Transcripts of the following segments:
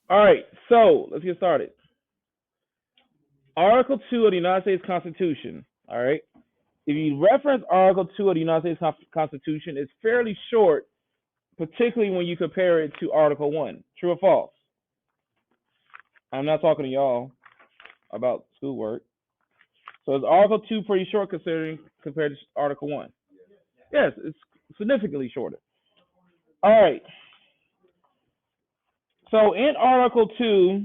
All right, so let's get started. Article 2 of the United States Constitution. All right. If you reference Article 2 of the United States Constitution, it's fairly short, particularly when you compare it to Article 1. True or false? I'm not talking to y'all about schoolwork. So is Article 2 pretty short compared to Article 1? Yes, it's significantly shorter. All right. So in Article 2,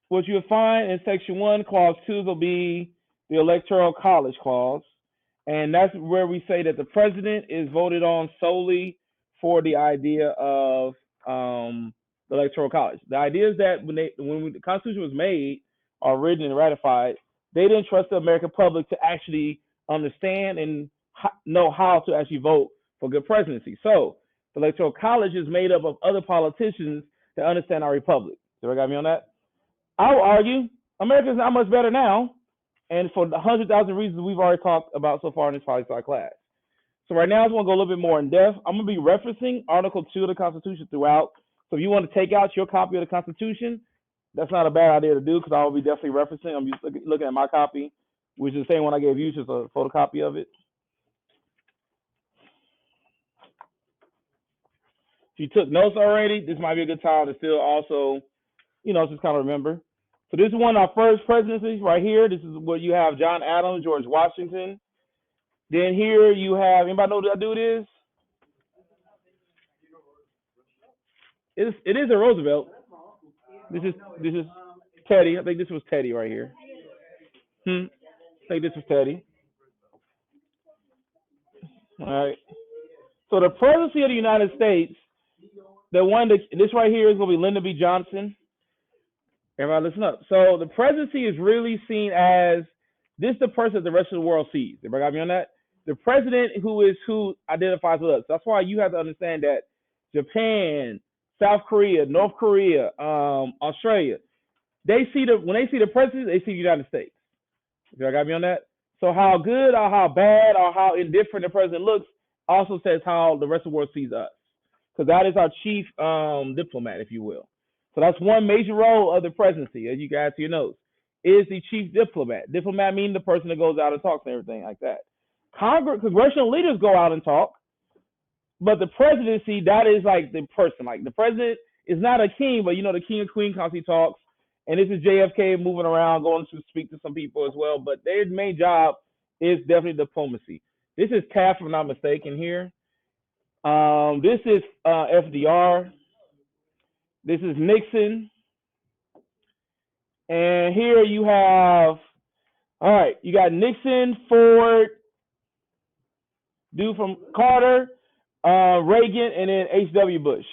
what you'll find in Section 1, Clause 2 will be the Electoral College Clause. And that's where we say that the president is voted on solely for the idea of the Electoral College. The idea is that when the Constitution was made or written and ratified, they didn't trust the American public to actually understand and know how to actually vote for good presidency. So the Electoral College is made up of other politicians that understand our republic. Everybody got me on that? I would argue America's not much better now, and for the 100,000 reasons we've already talked about so far in this poli-sci class. So right now, I just want to go a little bit more in depth. I'm going to be referencing Article 2 of the Constitution throughout. So if you want to take out your copy of the Constitution, that's not a bad idea to do because I will be definitely referencing. I'm just looking at my copy, which is the same one I gave you, just a photocopy of it. If you took notes already, this might be a good time to still also, just kind of remember. So this is one of our first presidencies right here. This is where you have John Adams, George Washington. Then here you have, anybody know who that dude is? It is a Roosevelt. This is Teddy. I think this was Teddy right here. I think this was Teddy. All right. So the presidency of the United States, this right here is going to be Lyndon B. Johnson. Everybody listen up. So the presidency is really seen as this the person that the rest of the world sees. Everybody got me on that? The president who identifies with us. That's why you have to understand that Japan, South Korea, North Korea, Australia, when they see the president, they see the United States. You got me on that? So how good or how bad or how indifferent the president looks also says how the rest of the world sees us. Because that is our chief diplomat, if you will. So that's one major role of the presidency, as you guys see your notes, is the chief diplomat. Diplomat meaning the person that goes out and talks and everything like that. Congressional leaders go out and talk, but the presidency, that is like the person. Like the president is not a king, but the king and queen constantly talks. And this is JFK moving around, going to speak to some people as well. But their main job is definitely diplomacy. This is Taft, if I'm not mistaken here. This is FDR. This is Nixon. And here you have, all right, you got Nixon, Ford, dude from Carter, Reagan, and then H.W. Bush.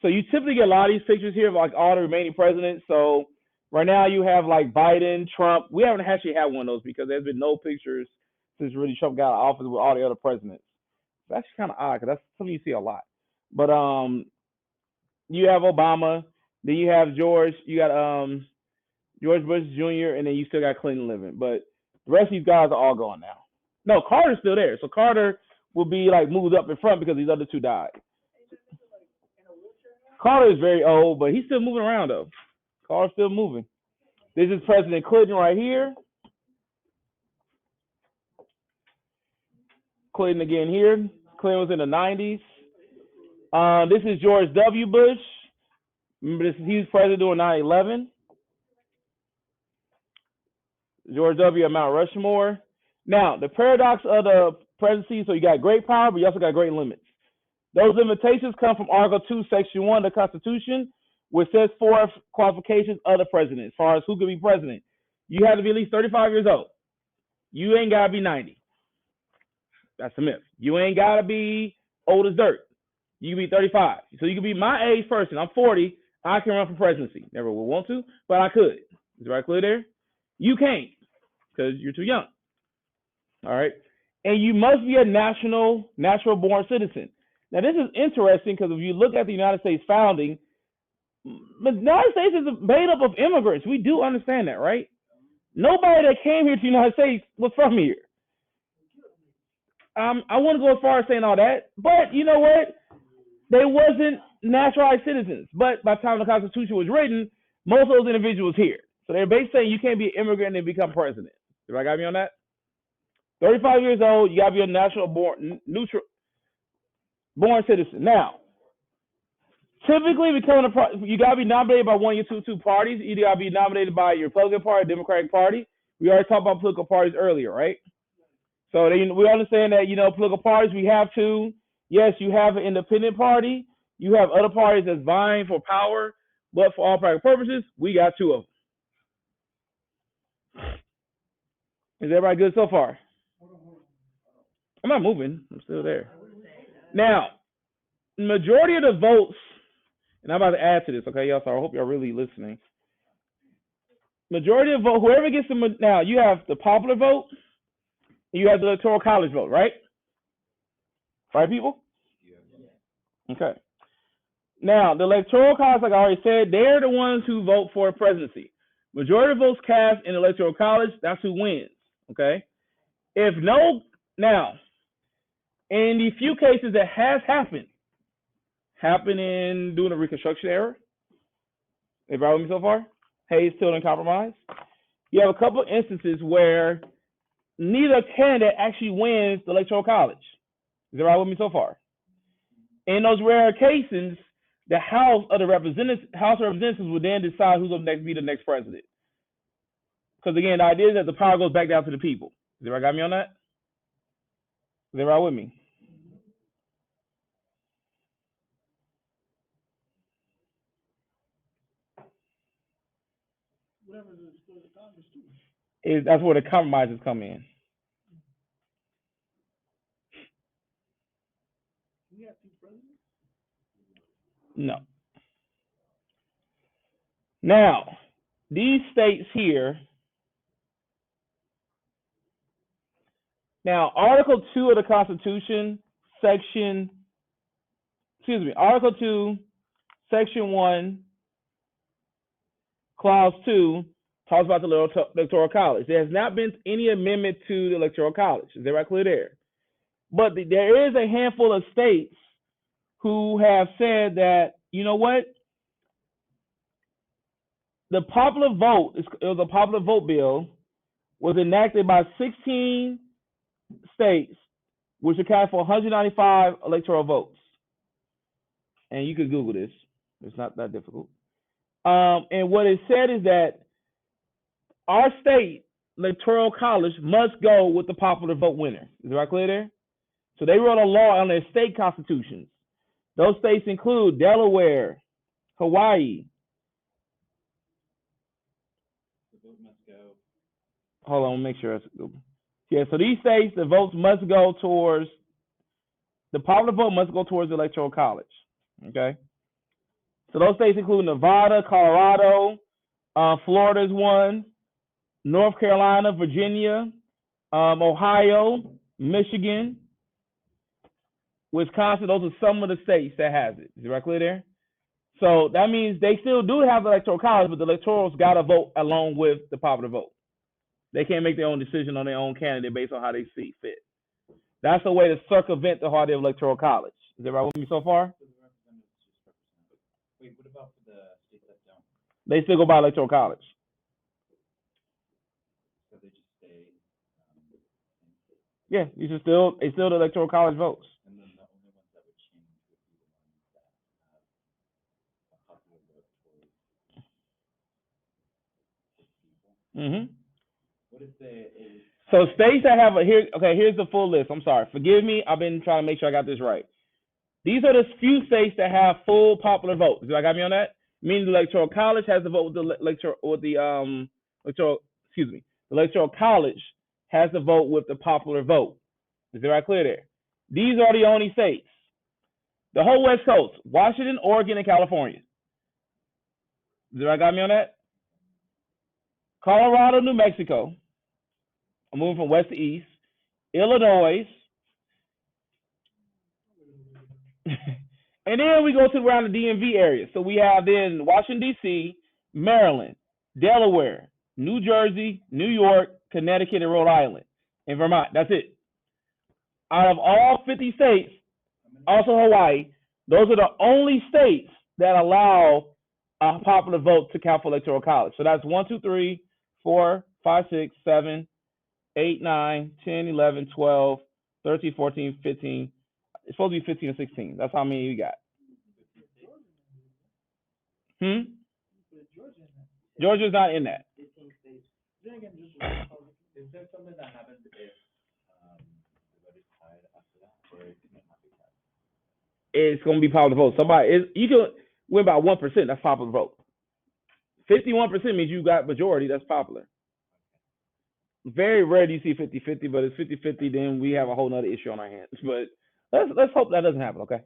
So you typically get a lot of these pictures here of like all the remaining presidents. So right now you have like Biden, Trump. We haven't actually had one of those because there's been no pictures since really Trump got out of office with all the other presidents. It's actually kind of odd because that's something you see a lot. But you have Obama, then you have George, you got George Bush Jr., and then you still got Clinton living. But the rest of these guys are all gone now. No, Carter's still there. So Carter will be like moved up in front because these other two died. Carter is very old, but he's still moving around though. Carter's still moving. This is President Clinton right here. Clinton again here. Clinton was in the 90s. This is George W. Bush. Remember, he was president during 9/11. George W. at Mount Rushmore. Now, the paradox of the presidency, so you got great power, but you also got great limits. Those limitations come from Article 2, Section 1 of the Constitution, which sets forth qualifications of the president as far as who could be president. You have to be at least 35 years old. You ain't got to be 90. That's a myth. You ain't got to be old as dirt. You can be 35. So you can be my age person. I'm 40. I can run for presidency. Never will want to, but I could. Is it right clear there? You can't because you're too young. All right. And you must be a natural born citizen. Now, this is interesting because if you look at the United States founding, the United States is made up of immigrants. We do understand that, right? Nobody that came here to the United States was from here. I wouldn't go as far as saying all that, but you know what? They wasn't naturalized citizens. But by the time the Constitution was written, most of those individuals here. So they're basically saying you can't be an immigrant and become president. Everybody got me on that? 35 years old, you got to be a national born citizen. Now, typically, you got to be nominated by one of your two parties. Either got to be nominated by your Republican Party or Democratic Party. We already talked about political parties earlier, right? So we understand that, political parties, we have two. Yes, you have an independent party. You have other parties that's vying for power. But for all practical purposes, we got two of them. Is everybody good so far? I'm not moving. I'm still there. Now, majority of the votes, and I'm about to add to this, okay, y'all? So I hope y'all really listening. Majority of vote, whoever gets the, now you have the popular vote, and you have the Electoral College vote, right? Right, people? Okay. Now, the Electoral College, like I already said, they're the ones who vote for presidency. Majority of votes cast in the Electoral College, that's who wins, okay? Now, in the few cases that has happened during the Reconstruction era, everybody with me so far? Hayes, Tilden, compromise. You have a couple of instances where neither candidate actually wins the Electoral College. Is everybody with me so far? In those rare cases, the House of Representatives will then decide who's going to be the next president. Because again, the idea is that the power goes back down to the people. Is everybody got me on that? Is everybody with me? That's where the compromises come in. No. Now, these states here. Now, Article 2 of the Constitution, Article 2, Section 1, Clause 2, talks about the Electoral College. There has not been any amendment to the Electoral College. Is that right clear there? But there is a handful of states who have said that, you know what? The popular vote, it was a popular vote bill, was enacted by 16 states, which account for 195 electoral votes. And you can Google this. It's not that difficult. And what it said is that our state Electoral College must go with the popular vote winner. Is that clear there? So they wrote a law on their state constitutions. Those states include Delaware, Hawaii. The vote must go. Hold on, make sure. Yeah, so these states, the votes must go towards, the popular vote must go towards the Electoral College. Okay? So those states include Nevada, Colorado, Florida is one, North Carolina, Virginia, Ohio, Michigan, Wisconsin. Those are some of the states that has it. Is that clear there? So that means they still do have the Electoral College, but the electorals got to vote along with the popular vote. They can't make their own decision on their own candidate based on how they see fit. That's a way to circumvent the heart of the Electoral College. Is everybody with me so far? Wait, what about for the states that don't? They still go by Electoral College. So they just stay. Yeah, it's still the Electoral College votes. And then the only ones that would change would be the ones that have a popular vote towards people. What if they? So states that have here's the full list. I'm sorry, forgive me. I've been trying to make sure I got this right. These are the few states that have full popular votes. Do I got me on that? Meaning the Electoral College has to vote with the Electoral College has to vote with the popular vote. Is that right clear there? These are the only states. The whole West Coast, Washington, Oregon, and California. Is that right got me on that? Colorado, New Mexico. I'm moving from west to east. Illinois. And then we go to around the DMV area. So we have then Washington, D.C., Maryland, Delaware, New Jersey, New York, Connecticut, and Rhode Island, and Vermont. That's it. Out of all 50 states, also Hawaii, those are the only states that allow a popular vote to count for Electoral College. So that's 1, 2, 3, 4, 5, 6, 7, 8, 9, 10, 11, 12, 13, 14, 15. It's supposed to be 15 or 16. That's how many you got. Georgia's not in that. Is there something that happens if the vote is tied after that, or it not be tied? It's going to be popular vote. You can win by 1%. That's popular vote. 51% means you got majority. That's popular. Very rare do you see 50-50, but it's 50-50, then we have a whole nother issue on our hands. But let's hope that doesn't happen, okay?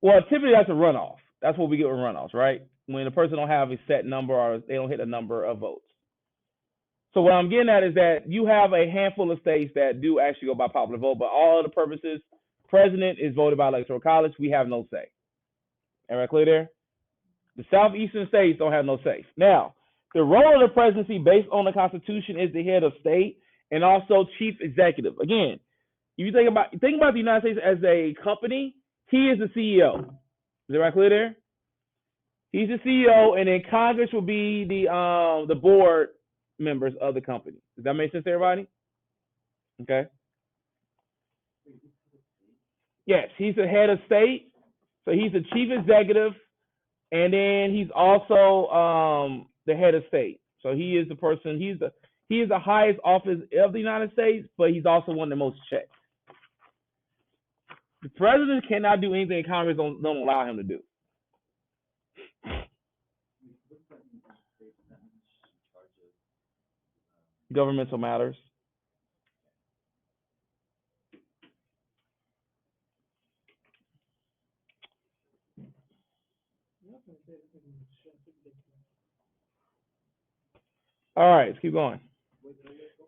Well, typically that's a runoff. That's what we get with runoffs, right? When a person don't have a set number or they don't hit a number of votes. So what I'm getting at is that you have a handful of states that do actually go by popular vote, but all other purposes, president is voted by Electoral College. We have no say. Everybody clear there? The southeastern states don't have no say. Now, the role of the presidency based on the Constitution is the head of state and also chief executive. Again, if you think about the United States as a company, he is the CEO. Is everybody clear there? He's the CEO, and then Congress will be the board members of the company. Does that make sense to everybody? Okay. Yes, he's the head of state, so he's the chief executive, and then he's also the head of state. So he is the person. He is the highest office of the United States, but he's also one of the most checked. The president cannot do anything Congress don't allow him to do. Governmental matters. All right, let's keep going.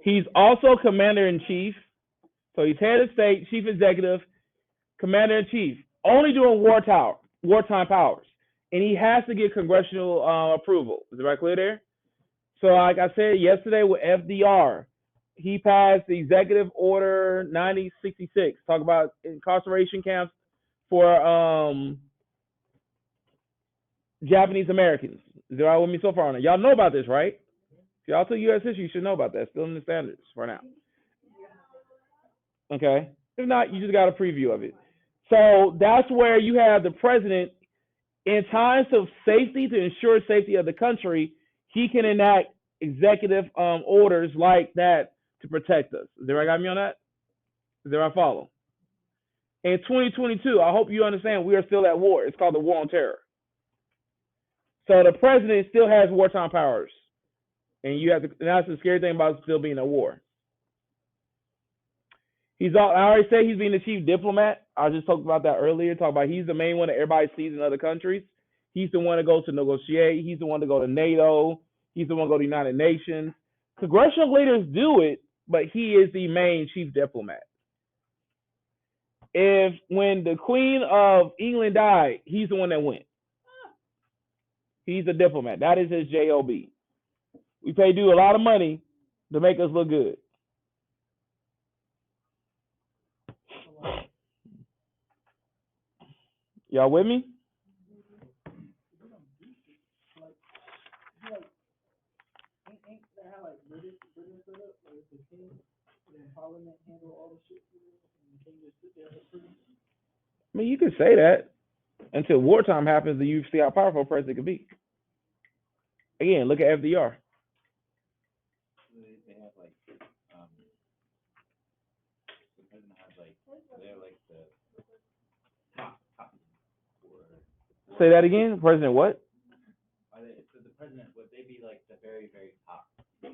He's also commander-in-chief. So he's head of state, chief executive, commander-in-chief, only doing wartime powers. And he has to get congressional approval. Is it right clear there? So like I said yesterday with FDR, he passed the Executive Order 9066, talk about incarceration camps for Japanese Americans. Is that all with me so far on it? Y'all know about this, right? If y'all took U.S. history, you should know about that. Still in the standards for now. Okay. If not, you just got a preview of it. So that's where you have the president in times of safety, to ensure safety of the country, he can enact executive orders like that to protect us. Is there I got me on that? Is there I follow? In 2022, I hope you understand we are still at war. It's called the War on Terror. So the president still has wartime powers. And you have to, that's the scary thing about still being at war. I already said he's being the chief diplomat. I just talked about that earlier. Talk about he's the main one that everybody sees in other countries. He's the one that goes to negotiate. He's the one to go to NATO. He's the one to go to the United Nations. Congressional leaders do it, but he is the main chief diplomat. When the Queen of England died, he's the one that went. He's a diplomat. That is his job. We pay due a lot of money to make us look good. Y'all with me? I mean, you could say that until wartime happens, and you see how powerful a president can be. Again, look at FDR. They have like, the president has like, they're like the top. Say that again. President what? So the president, would they be like the very, very top of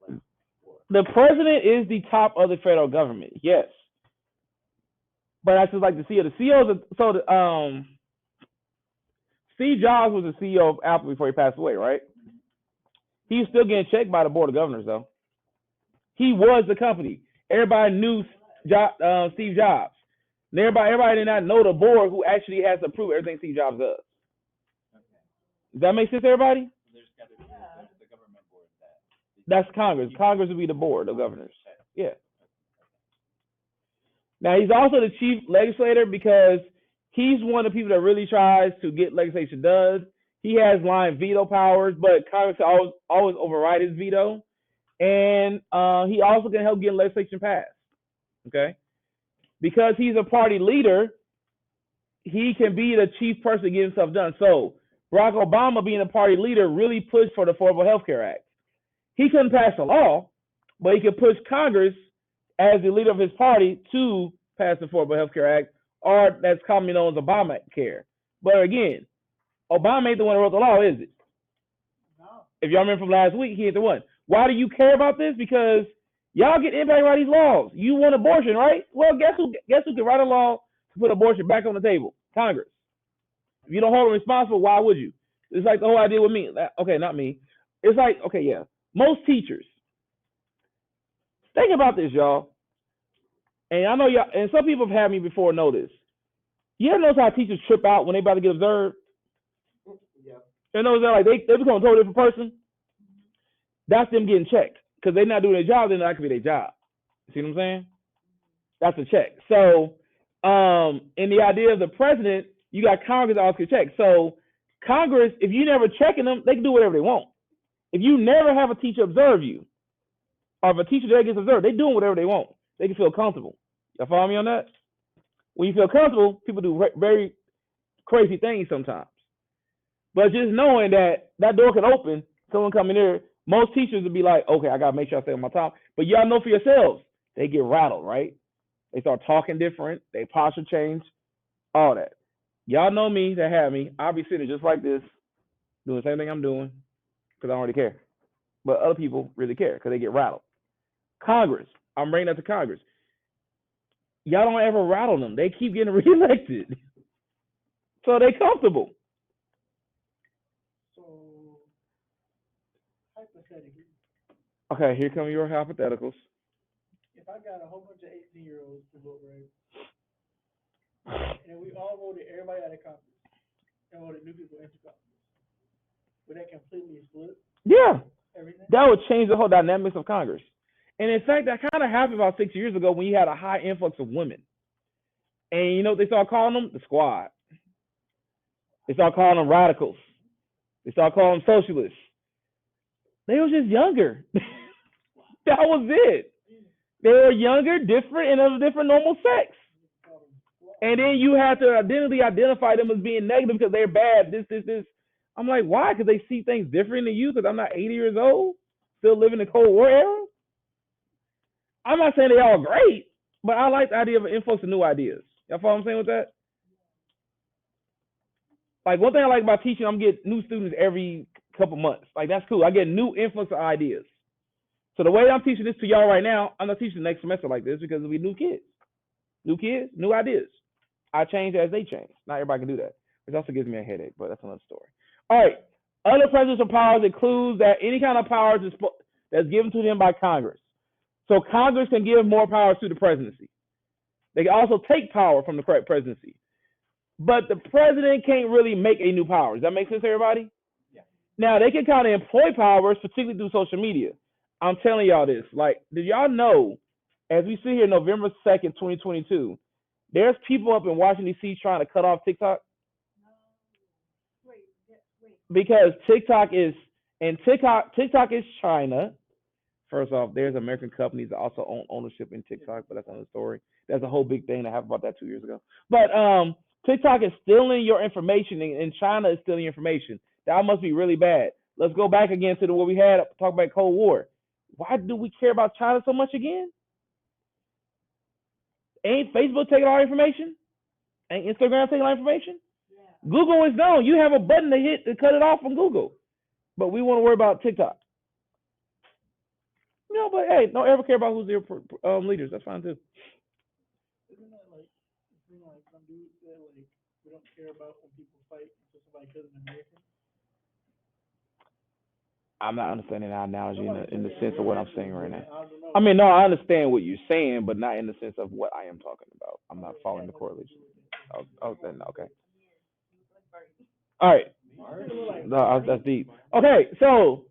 like war? The president is the top of the federal government, yes. But I just like the CEO. The CEO, Steve Jobs was the CEO of Apple before he passed away, right? He's still getting checked by the board of governors, though. He was the company. Everybody knew Steve Jobs. And everybody did not know the board who actually has to approve everything Steve Jobs does. Okay. Does that make sense to everybody? There's the government board. That's Congress. Congress would be the board of governors. Yeah. Now, he's also the chief legislator because He's one of the people that really tries to get legislation done. He has line veto powers, but Congress always override his veto. And he also can help get legislation passed. Okay? Because he's a party leader, he can be the chief person to get himself done. So Barack Obama, being a party leader, really pushed for the Affordable Health Care Act. He couldn't pass a law, but he could push Congress as the leader of his party to pass the Affordable Health Care Act, or that's commonly known as Obamacare. But again, Obama ain't the one who wrote the law, is it? No. If y'all remember from last week, he ain't the one. Why do you care about this? Because y'all get impacted by these laws. You want abortion, right? Well, guess who can write a law to put abortion back on the table? Congress. If you don't hold them responsible, why would you? It's like the whole idea with me. Okay, not me. It's like, okay, yeah. Most teachers. Think about this, y'all. And I know y'all, and some people have had me before know this. You ever notice how teachers trip out when they about to get observed? Yeah. You know, like they become a totally different person. That's them getting checked because they're not doing their job. Then that could be their job. See what I'm saying? That's a check. So, in the idea of the president, you got Congress that also get checked. So, Congress, if you never checking them, they can do whatever they want. If you never have a teacher observe you, or if a teacher there gets observed, they doing whatever they want. They can feel comfortable. Y'all follow me on that? When you feel comfortable, people do very crazy things sometimes. But just knowing that door can open, someone coming there, most teachers would be like, okay, I got to make sure I stay on my top. But y'all know for yourselves, they get rattled, right? They start talking different. They posture change, all that. Y'all know me, that have me. I'll be sitting just like this, doing the same thing I'm doing because I don't really care. But other people really care because they get rattled. Congress, I'm bringing that to Congress. Y'all don't ever rattle them. They keep getting reelected. So they comfortable. So, hypothetically. Okay, here come your hypotheticals. If I got a whole bunch of 18-year-olds to vote, right, and we all voted everybody out of Congress and voted new people into Congress, would that completely flip? Yeah. Everything? That would change the whole dynamics of Congress. And in fact, that kind of happened about 6 years ago when you had a high influx of women. And you know what they started calling them? The squad. They started calling them radicals. They started calling them socialists. They were just younger. That was it. They were younger, different, and of a different normal sex. And then you have to identify them as being negative because they're bad, this. I'm like, why? Because they see things different than you because I'm not 80 years old, still living in the Cold War era. I'm not saying they're all great, but I like the idea of an influx of new ideas. Y'all follow what I'm saying with that? Like, one thing I like about teaching, I'm getting new students every couple months. Like, that's cool. I get new influx of ideas. So the way I'm teaching this to y'all right now, I'm not teaching next semester like this because it'll be new kids. New kids, new ideas. I change as they change. Not everybody can do that, which also gives me a headache, but that's another story. All right. Other presidential powers includes that any kind of powers that's given to them by Congress. So Congress can give more powers to the presidency. They can also take power from the presidency. But the president can't really make a new power. Does that make sense to everybody? Yeah. Now, they can kind of employ powers, particularly through social media. I'm telling y'all this. Like, did y'all know, as we see here November 2nd, 2022, there's people up in Washington, D.C. trying to cut off TikTok? Wait. Because TikTok is China. First off, there's American companies that also own ownership in TikTok, but that's another story. That's a whole big thing that happened about that 2 years ago. But TikTok is stealing your information, and China is stealing your information. That must be really bad. Let's go back again to what we had, talk about Cold War. Why do we care about China so much again? Ain't Facebook taking our information? Ain't Instagram taking our information? Yeah. Google is known. You have a button to hit to cut it off from Google. But we want to worry about TikTok. No, but hey, don't ever care about who's their leaders. That's fine too. Isn't that like some dude said, like, we don't care about when people fight until somebody kills an American? I'm not understanding that analogy in the sense of what I'm saying right now. I mean, no, I understand what you're saying, but not in the sense of what I am talking about. I'm not following the correlation. Oh, then okay. All right. No, that's deep. Okay, so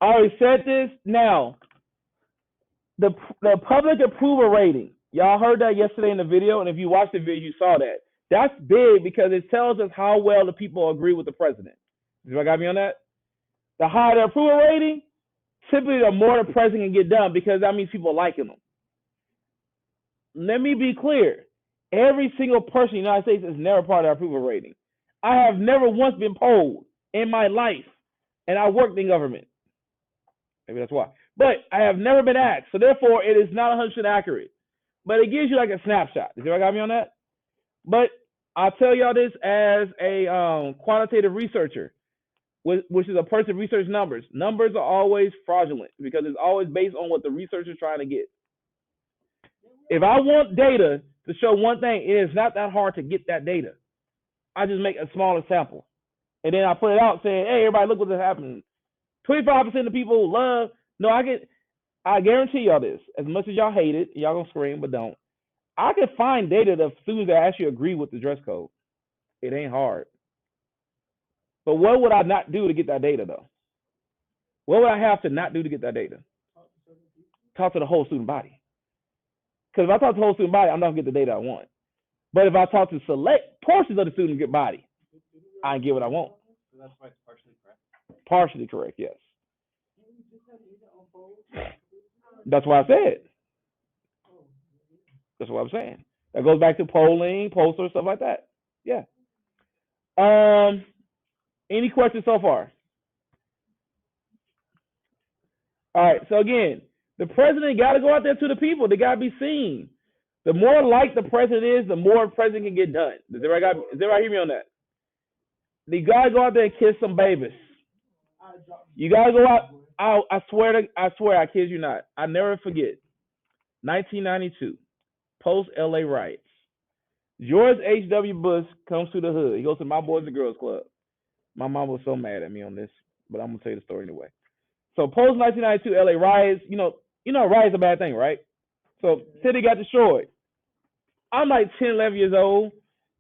I already said this. Now, the public approval rating. Y'all heard that yesterday in the video, and if you watched the video, you saw that. That's big because it tells us how well the people agree with the president. Do I got me on that? The higher the approval rating, typically the more the president can get done because that means people liking them. Let me be clear. Every single person in the United States is never part of our approval rating. I have never once been polled in my life, and I worked in government. Maybe that's why. But I have never been asked, so therefore it is not 100% accurate. But it gives you like a snapshot. Does everybody got me on that? But I'll tell y'all this as a quantitative researcher, which is a person who researches numbers. Numbers are always fraudulent because it's always based on what the researcher is trying to get. If I want data to show one thing, it is not that hard to get that data. I just make a smaller sample. And then I put it out saying, hey, everybody, look what's happening. 25% of people love, no, I guarantee y'all this. As much as y'all hate it, y'all gonna scream, but don't. I can find data of students that actually agree with the dress code. It ain't hard. But what would I not do to get that data, though? What would I have to not do to get that data? Talk to the whole student body. Because if I talk to the whole student body, I'm not going to get the data I want. But if I talk to select portions of the student body, I can get what I want. So that's why it's partially correct? Partially correct, yes. That's what I said. That's what I'm saying. That goes back to polling, posters, stuff like that. Yeah. Any questions so far? All right. So again, the president got to go out there to the people. They got to be seen. The more like the president is, the more the president can get done. Does everybody hear me on that? You got to go out there and kiss some babies. You got to go out. I swear, I kid you not. I never forget. 1992, post LA riots. George H.W. Bush comes to the hood. He goes to my Boys and Girls Club. My mom was so mad at me on this, but I'm gonna tell you the story anyway. So post 1992 LA riots, you know, riots a bad thing, right? So city got destroyed. I'm like 10, 11 years old.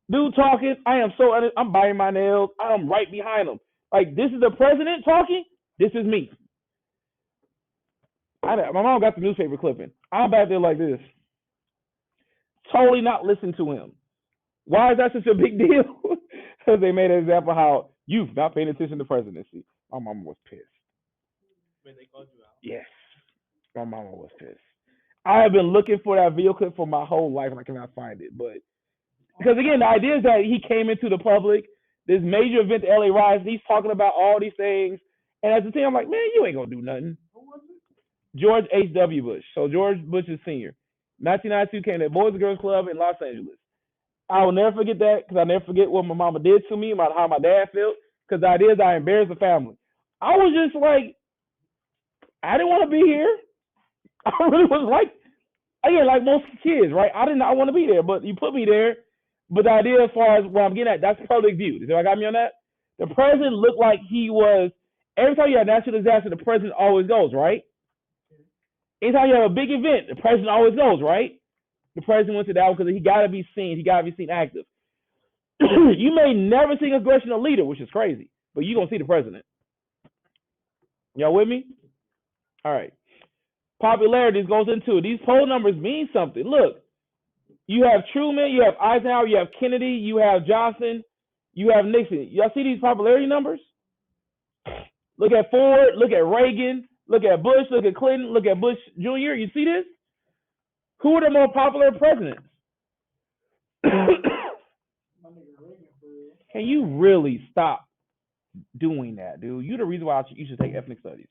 Dude talking. I'm biting my nails. I'm right behind him. Like, this is the president talking. This is me. My mom got the newspaper clipping. I'm back there like this. Totally not listening to him. Why is that such a big deal? Because they made an example how you've not paying attention to presidency. My mama was pissed. Wait, they called you out? Yes. My mama was pissed. I have been looking for that video clip for my whole life and I cannot find it. But because again, the idea is that he came into the public, this major event, the LA riots, he's talking about all these things. And as a team, I'm like, man, you ain't gonna do nothing. Who was it? George H.W. Bush. So George Bush is senior. 1992 came to the Boys and Girls Club in Los Angeles. I will never forget that because I never forget what my mama did to me, about how my dad felt. Because the idea is I embarrassed the family. I was just like, I didn't want to be here. I really was like, again, like most kids, right? I did not want to be there, but you put me there. But the idea as far as what I'm getting at, that's public view. Does everybody got me on that? The president looked like he was, every time you have natural disaster, the president always goes, right? Anytime you have a big event, the president always goes, right? The president went to that one because he got to be seen. He got to be seen active. You may never see a congressional leader, which is crazy, but you're going to see the president. Y'all with me? All right. Popularity goes into it. These poll numbers mean something. Look, you have Truman, you have Eisenhower, you have Kennedy, you have Johnson, you have Nixon. Y'all see these popularity numbers? Look at Ford, look at Reagan, look at Bush, look at Clinton, look at Bush Jr. You see this? Who are the more popular presidents? Can you really stop doing that, dude? You're the reason why you should take ethnic studies.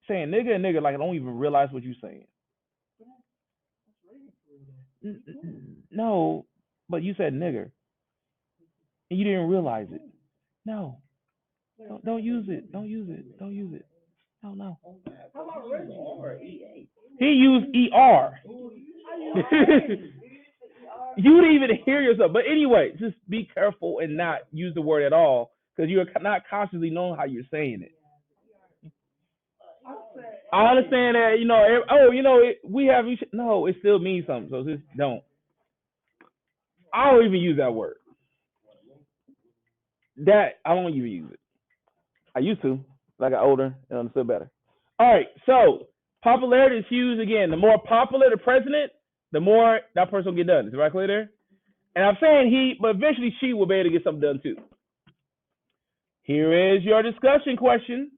Saying nigga and nigga like I don't even realize what you're saying. No, but you said nigger. And you didn't realize it. No. Don't use it. Don't use it. Don't use it. No. How about Reggie? He used ER. You didn't even hear yourself. But anyway, just be careful and not use the word at all because you're not consciously knowing how you're saying it. I understand that, no, it still means something. So just don't. I don't even use that word. I don't even use it. I used to, like I got older and understood better. All right, so popularity is huge again. The more popular the president, the more that person will get done. Is that right clear there? And I'm saying he, but eventually she will be able to get something done too. Here is your discussion question.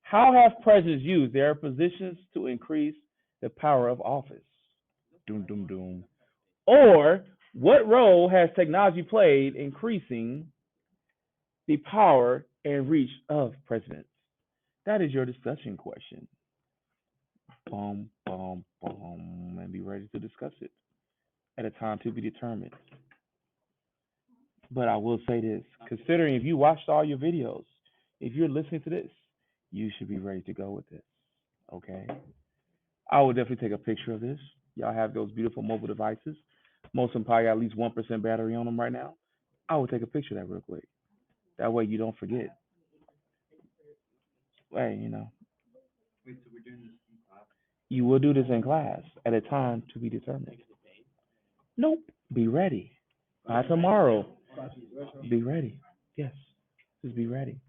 How have presidents used their positions to increase the power of office? Doom, doom, doom. Or what role has technology played increasing the power and reach of presidents? That is your discussion question. Boom, boom, boom, and be ready to discuss it at a time to be determined. But I will say this, considering if you watched all your videos, if you're listening to this, you should be ready to go with this, okay? I would definitely take a picture of this. Y'all have those beautiful mobile devices. Most of them probably got at least 1% battery on them right now. I would take a picture of that real quick. That way you don't forget. Hey, you know. Wait, so we're doing this in class? You will do this in class at a time to be determined. Nope. Be ready. By tomorrow. Be ready. Yes. Just be ready.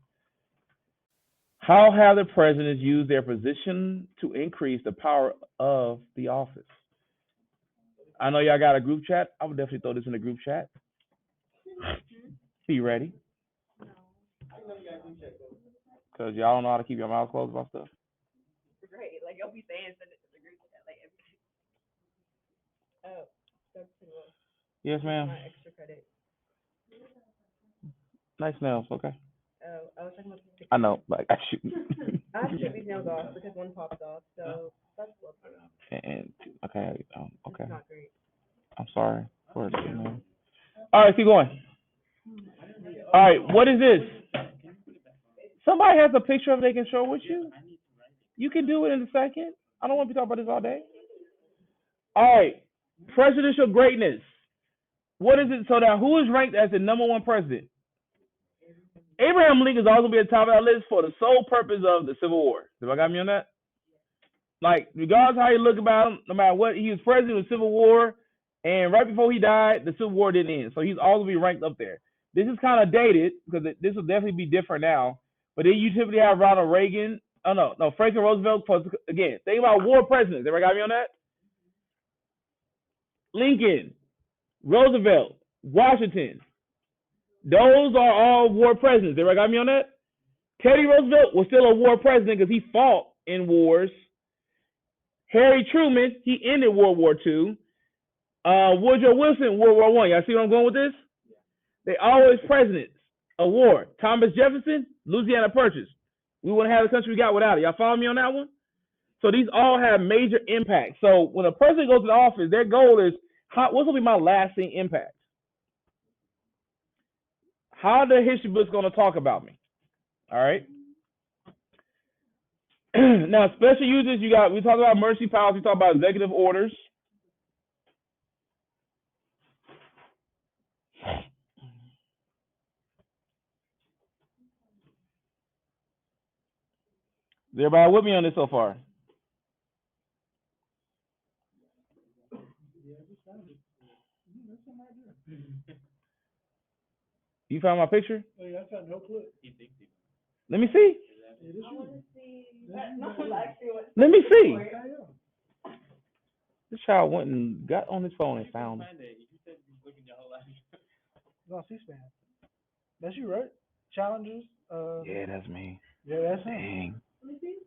How have the presidents used their position to increase the power of the office? I know y'all got a group chat. I would definitely throw this in the group chat. Be ready. Because y'all don't know how to keep your mouth closed about stuff. Right, like you'll be saying, send it to the group chat, like everything. Oh, that's pretty well. Yes, ma'am. My extra credit. Nice nails, okay. Oh, I was talking about the I know, like I shoot. I have to take these nails off because one popped off, so that's lovely. And okay, okay. It's not great. I'm sorry for it. You know. All right, keep going. All right, what is this? Somebody has a picture of it they can show with you. You can do it in a second. I don't want to be talking about this all day. All right, presidential greatness. What is it? So now, who is ranked as the #1 president? Abraham Lincoln is also be at the top of that list for the sole purpose of the Civil War. Have I got me on that? Like, regardless of how you look about him, no matter what, he was president of the Civil War, and right before he died, the Civil War didn't end. So he's always be ranked up there. This is kind of dated because this will definitely be different now. But then you typically have Ronald Reagan. Oh no, Franklin Roosevelt. Again, think about war presidents. Everybody got me on that? Lincoln, Roosevelt, Washington. Those are all war presidents. Everybody got me on that? Teddy Roosevelt was still a war president because he fought in wars. Harry Truman, he ended World War II. Woodrow Wilson, World War I. Y'all see where I'm going with this? They always presidents of war. Thomas Jefferson, Louisiana Purchase. We wouldn't have the country we got without it. Y'all follow me on that one? So these all have major impact. So when a president goes to the office, their goal is, what's going to be my lasting impact? How the history book's going to talk about me? All right. Now, special uses, we talk about emergency powers, we talk about executive orders. Is everybody with me on this so far? You found my picture? Oh, yeah, I got no clue. Let me see. Yeah, this I want you. to see. No, actually, what? Let me see. Yeah. This child went and got on his phone and found me. No, C-SPAN. That's you, right? Challenges. Yeah, that's me. Yeah, that's him. Dang.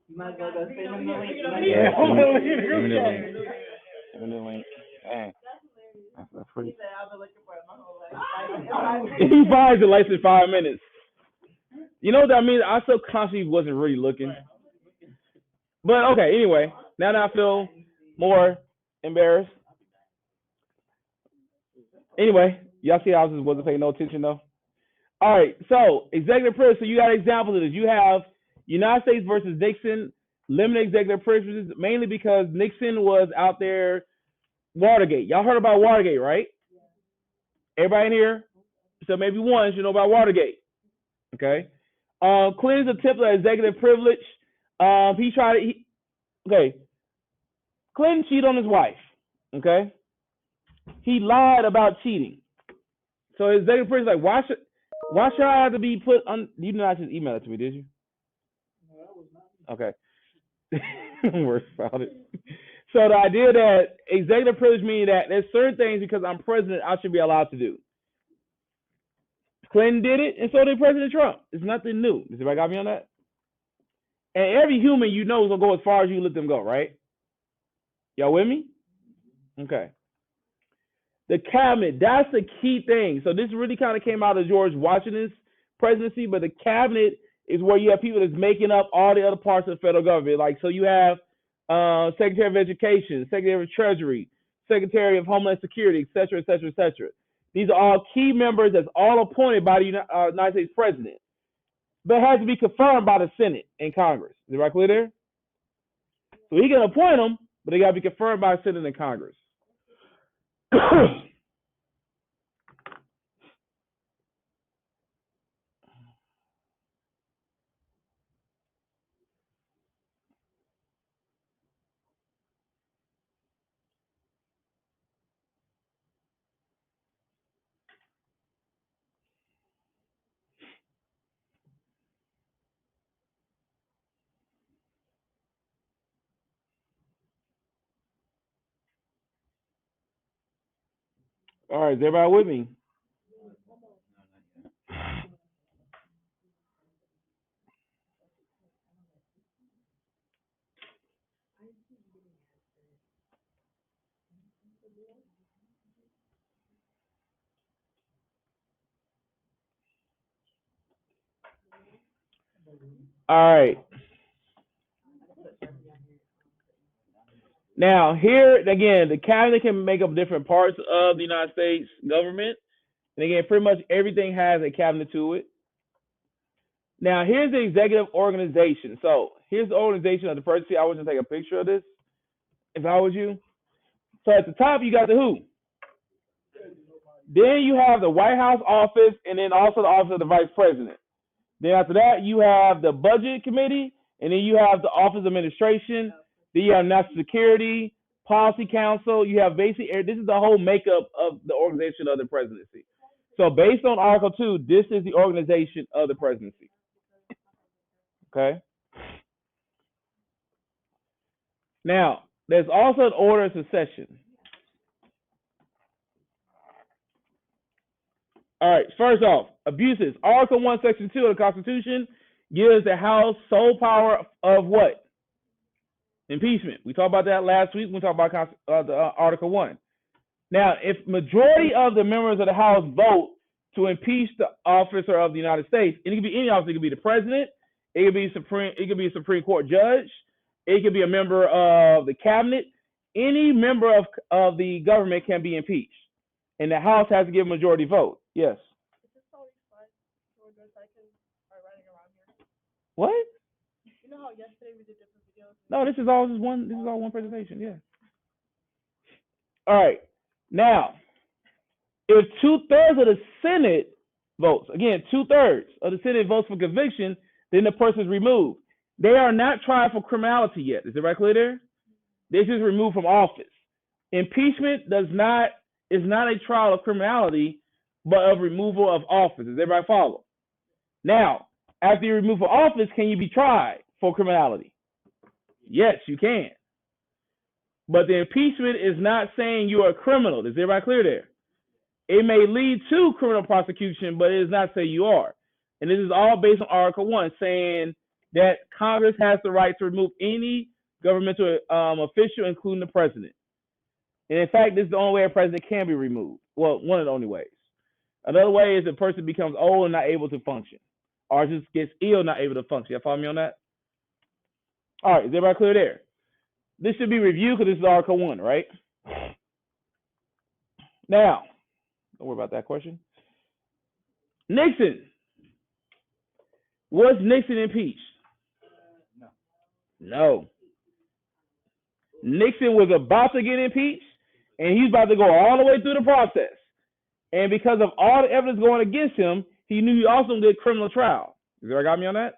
You might as well go send him the link. Yeah, I'm give gonna me leave the group the chat. link. Give me the link. Dang. That's pretty. He said, I've been looking for it my whole life. He finds it less than 5 minutes. You know what that means? I subconsciously wasn't really looking. But okay, anyway, now that I feel more embarrassed. Anyway, y'all see I just wasn't paying no attention though. All right, so executive privilege. So you got examples of this. You have United States versus Nixon, limited executive privileges, mainly because Nixon was out there. Watergate. Y'all heard about Watergate, right? Everybody in here? So maybe one should know about Watergate. Okay. Clinton's attempt at executive privilege. Okay. Clinton cheated on his wife. Okay. He lied about cheating. So his executive privilege, like, why should I have to be put on? You did not just email it to me, did you? No, that was not me. Okay. Don't worry about it. So the idea that executive privilege means that there's certain things because I'm president I should be allowed to do. Clinton did it, and so did President Trump. It's nothing new. Does everybody got me on that? And every human you know is gonna go as far as you let them go, right? Y'all with me? Okay. The cabinet, that's the key thing. So this really kind of came out of George Washington's presidency, but the cabinet is where you have people that's making up all the other parts of the federal government. Like, so you have Secretary of Education, Secretary of Treasury, Secretary of Homeland Security, et cetera, et cetera, et cetera. These are all key members that's all appointed by the United States President, but it has to be confirmed by the Senate and Congress. Is it right clear there? So he can appoint them, but they got to be confirmed by the Senate and Congress. All right, is everybody with me? All right. Now, here again, the cabinet can make up different parts of the United States government. And again, pretty much everything has a cabinet to it. Now, here's the executive organization. So here's the organization of the presidency. I was going to take a picture of this if I was you. So at the top, you got the who. Then you have the White House office and then also the office of the vice president. Then after that, you have the budget committee, and then you have the office of administration. Then you have national security, policy council. You have basically, this is the whole makeup of the organization of the presidency. So based on Article 2, this is the organization of the presidency. Okay. Now, there's also an order of succession. All right, first off, abuses. Article 1, Section 2 of the Constitution gives the House sole power of what? Impeachment. We talked about that last week. We talked about Article 1. Now, if majority of the members of the House vote to impeach the officer of the United States, and it could be any officer, it could be the president, it could be a Supreme Court judge, it could be a member of the cabinet, any member of the government can be impeached. And the House has to give a majority vote. Yes. What? You know how yesterday we did different videos? No, this is all one presentation. Yeah. All right. Now, if 2/3 of the Senate votes, again, 2/3 of the Senate votes for conviction, then the person is removed. They are not tried for criminality yet. Is it right clear there? They're just removed from office. Impeachment is not a trial of criminality, but of removal of office. Does everybody follow? Now, after you remove from office, can you be tried for criminality? Yes, you can. But the impeachment is not saying you are a criminal. Is everybody clear there? It may lead to criminal prosecution, but it does not say you are. And this is all based on Article 1, saying that Congress has the right to remove any governmental official, including the president. And in fact, this is the only way a president can be removed. Well, one of the only ways. Another way is the person becomes old and not able to function, or just gets ill, not able to function. You follow me on that? All right, is everybody clear there? This should be reviewed because this is Article 1, right? Now, don't worry about that question. Nixon. Was Nixon impeached? No. Nixon was about to get impeached, and he's about to go all the way through the process. And because of all the evidence going against him, he knew he also did criminal trial. You got me on that?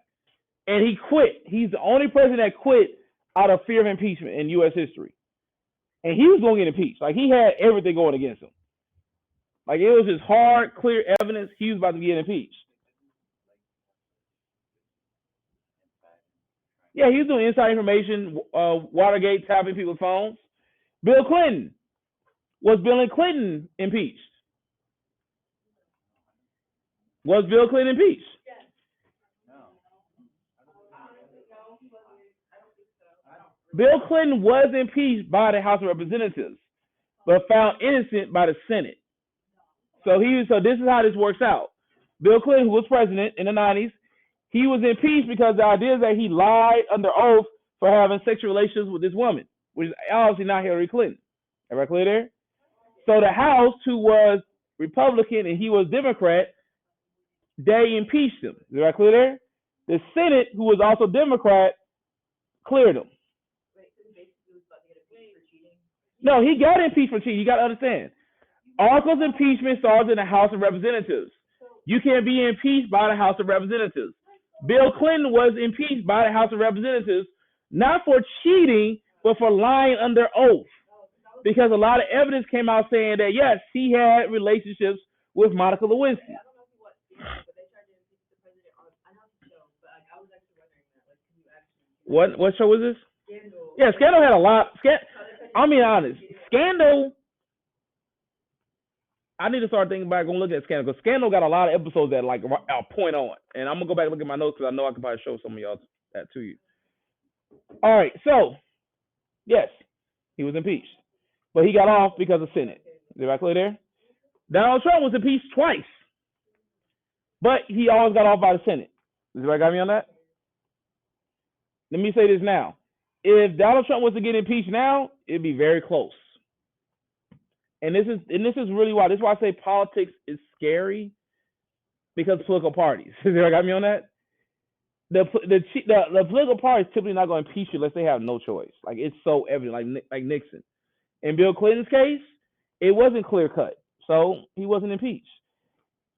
And he quit. He's the only person that quit out of fear of impeachment in U.S. history. And he was going to get impeached. Like, he had everything going against him. Like, it was just hard, clear evidence he was about to get impeached. Yeah, he was doing inside information, Watergate, tapping people's phones. Bill Clinton. Was Bill Clinton impeached? Was Bill Clinton impeached? Bill Clinton was impeached by the House of Representatives, but found innocent by the Senate. So this is how this works out. Bill Clinton, who was president in the 90s, he was impeached because the idea is that he lied under oath for having sexual relations with this woman, which is obviously not Hillary Clinton. Everybody clear there? So the House, who was Republican and he was Democrat, they impeached him. Is that clear there? The Senate, who was also Democrat, cleared him. No, he got impeached for cheating. You got to understand. Articles of impeachment starts in the House of Representatives. You can't be impeached by the House of Representatives. Bill Clinton was impeached by the House of Representatives, not for cheating, but for lying under oath. Because a lot of evidence came out saying that, yes, he had relationships with Monica Lewinsky. What show was this? Scandal. Yeah, Scandal had a lot. I'll be honest. Scandal, I need to start thinking back and look at Scandal, because Scandal got a lot of episodes that like are point on. And I'm going to go back and look at my notes because I know I can probably show some of y'all that to you. All right, so, yes, he was impeached. But he got off because of Senate. Is that clear there? Donald Trump was impeached twice. But he always got off by the Senate. Does everybody got me on that? Let me say this now. If Donald Trump was to get impeached now, it'd be very close. And this is really why. This is why I say politics is scary, because political parties. Does everybody got me on that? The political parties typically not going to impeach you unless they have no choice. Like, it's so evident, like Nixon. In Bill Clinton's case, it wasn't clear cut, so he wasn't impeached.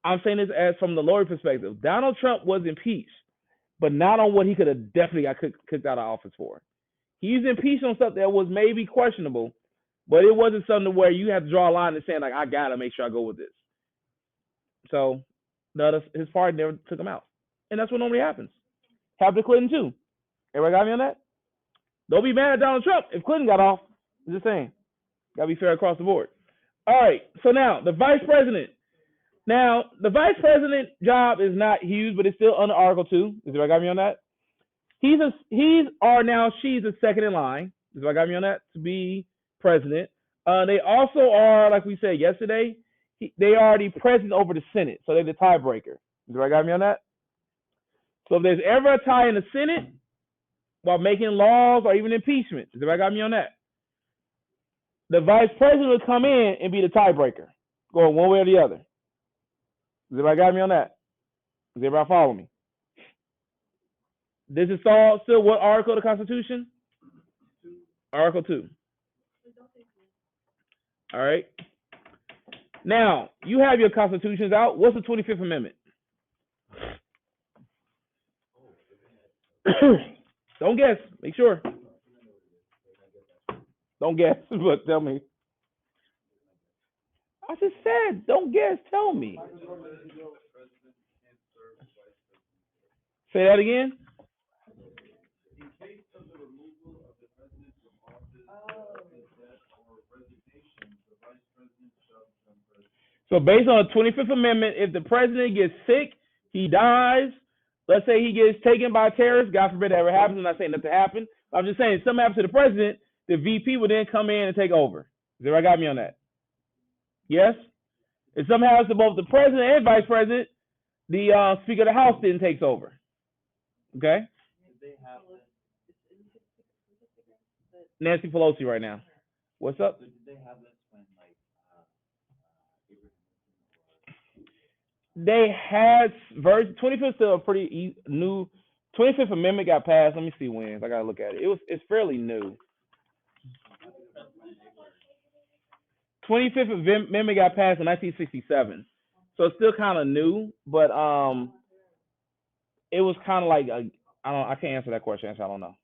I'm saying this as from the lawyer perspective. Donald Trump was impeached, but not on what he could have definitely got kicked out of office for. He's impeached on stuff that was maybe questionable, but it wasn't something where you have to draw a line and saying, like, I got to make sure I go with this. So his party never took him out. And that's what normally happens. Happened to Clinton, too. Everybody got me on that? Don't be mad at Donald Trump if Clinton got off. I'm just saying. Got to be fair across the board. All right. So now, the vice president. Now, the vice president job is not huge, but it's still under Article 2. Does everybody got me on that? She's the second in line. Does everybody got me on that? To be president. They also are, like we said yesterday, they are the president over the Senate. So they're the tiebreaker. Does everybody got me on that? So if there's ever a tie in the Senate while making laws or even impeachment, does everybody got me on that? The vice president will come in and be the tiebreaker, going one way or the other. Does everybody got me on that? Does everybody follow me? This is still what article of the Constitution? Article 2. All right. Now, you have your constitutions out. What's the 25th Amendment? Don't guess. Make sure. Don't guess, but tell me. I just said, don't guess. Tell me. Say that again. In case of the removal of the president from office, death, or resignation, the vice president shall become president. So based on the 25th Amendment, if the president gets sick, he dies, let's say he gets taken by terrorists, God forbid that ever happens, I'm not saying that to happen. I'm just saying if something happens to the president, the VP would then come in and take over. Has everybody got me on that? Yes? If something happens to both the president and vice president, the Speaker of the House then takes over. Okay? Nancy Pelosi right now. What's up? So did they have this when, like, They had version 25th still a pretty new. 25th Amendment got passed. Let me see when. I gotta look at it. It's fairly new. 25th Amendment got passed in 1967, so it's still kind of new. But it was kind of like I can't answer that question. I don't know.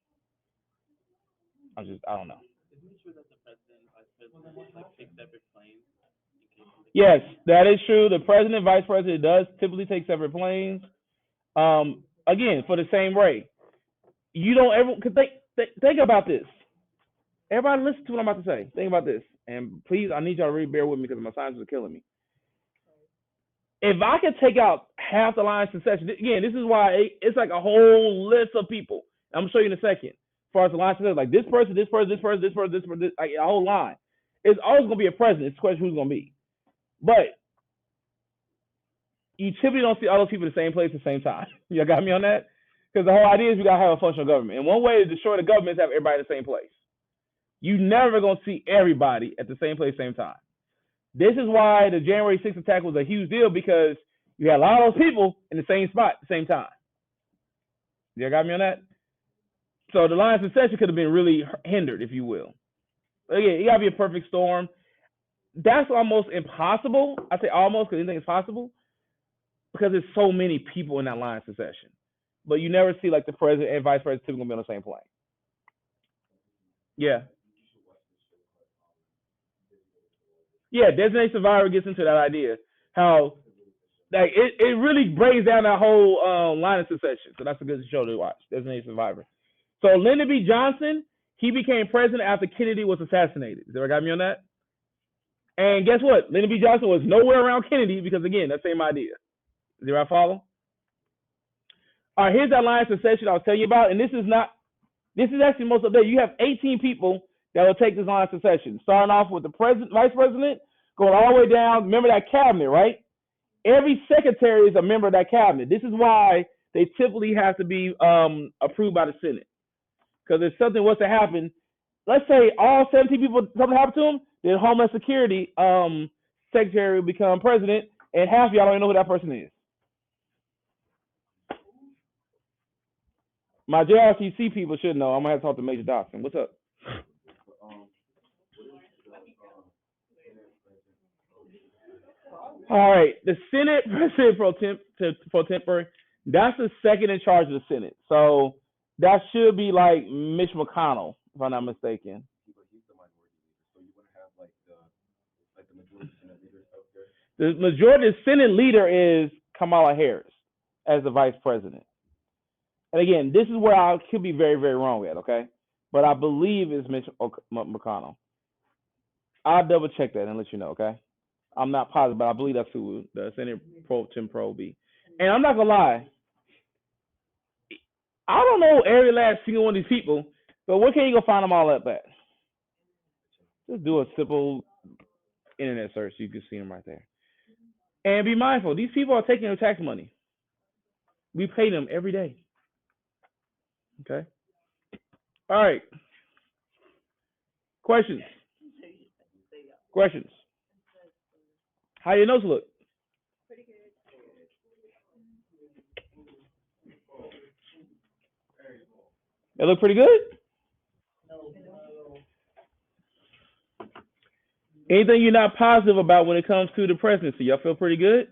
I don't know. Isn't it true that the president and vice president like take separate planes? Yes, that is true. The president and vice president does typically take separate planes. Again, for the same rate. You don't ever think about this. Everybody listen to what I'm about to say. Think about this. And please, I need y'all to really bear with me because my science is killing me. If I could take out half the line of succession, again, this is why it's like a whole list of people. I'm going to show you in a second. As far as the line of succession, like this person, this person, this person, this person, this person, like a whole line. It's always going to be a president. It's the question who's going to be. But you typically don't see all those people in the same place at the same time. You got me on that? Because the whole idea is we got to have a functional government. And one way to destroy the government is have everybody in the same place. You never going to see everybody at the same place, same time. This is why the January 6th attack was a huge deal, because you had a lot of those people in the same spot at the same time. You got me on that? So the line of succession could have been really hindered, if you will. Again, it got to be a perfect storm. That's almost impossible. I say almost because anything is possible, because there's so many people in that line of succession. But you never see like the president and vice president typically be on the same plane. Yeah. Yeah, designated survivor gets into that idea. How like it really breaks down that whole line of succession. So that's a good show to watch, Designated Survivor. So Lyndon B. Johnson, he became president after Kennedy was assassinated. Does everybody got me on that? And guess what? Lyndon B. Johnson was nowhere around Kennedy because, again, that same idea. Does everybody follow? All right, here's that line of succession I was telling you about. And this is actually most of the day. You have 18 people that will take this line of succession, starting off with the president, vice president, going all the way down. Remember that cabinet, right? Every secretary is a member of that cabinet. This is why they typically have to be approved by the Senate. Because if something was to happen, let's say all 17 people, something happened to them, then Homeland Security secretary will become president, and half of y'all don't even know who that person is. My JRCC people should know. I'm going to have to talk to Major Dawson. What's up? All right, the Senate President pro tempore, that's the second in charge of the Senate. So that should be like Mitch McConnell, if I'm not mistaken. The majority, the Senate leader is Kamala Harris as the vice president. And again, this is where I could be very, very wrong at, okay? But I believe it's Mitch McConnell. I'll double check that and let you know, okay? I'm not positive, but I believe that's who the Senate pro tempore will be. And I'm not gonna lie, I don't know every last single one of these people, but where can you go find them all up at? Just do a simple internet search, you can see them right there. And be mindful, these people are taking their tax money. We pay them every day. Okay. All right. Questions? Questions? How your notes look? Pretty good. They look pretty good? Anything you're not positive about when it comes to the presidency? Y'all feel pretty good?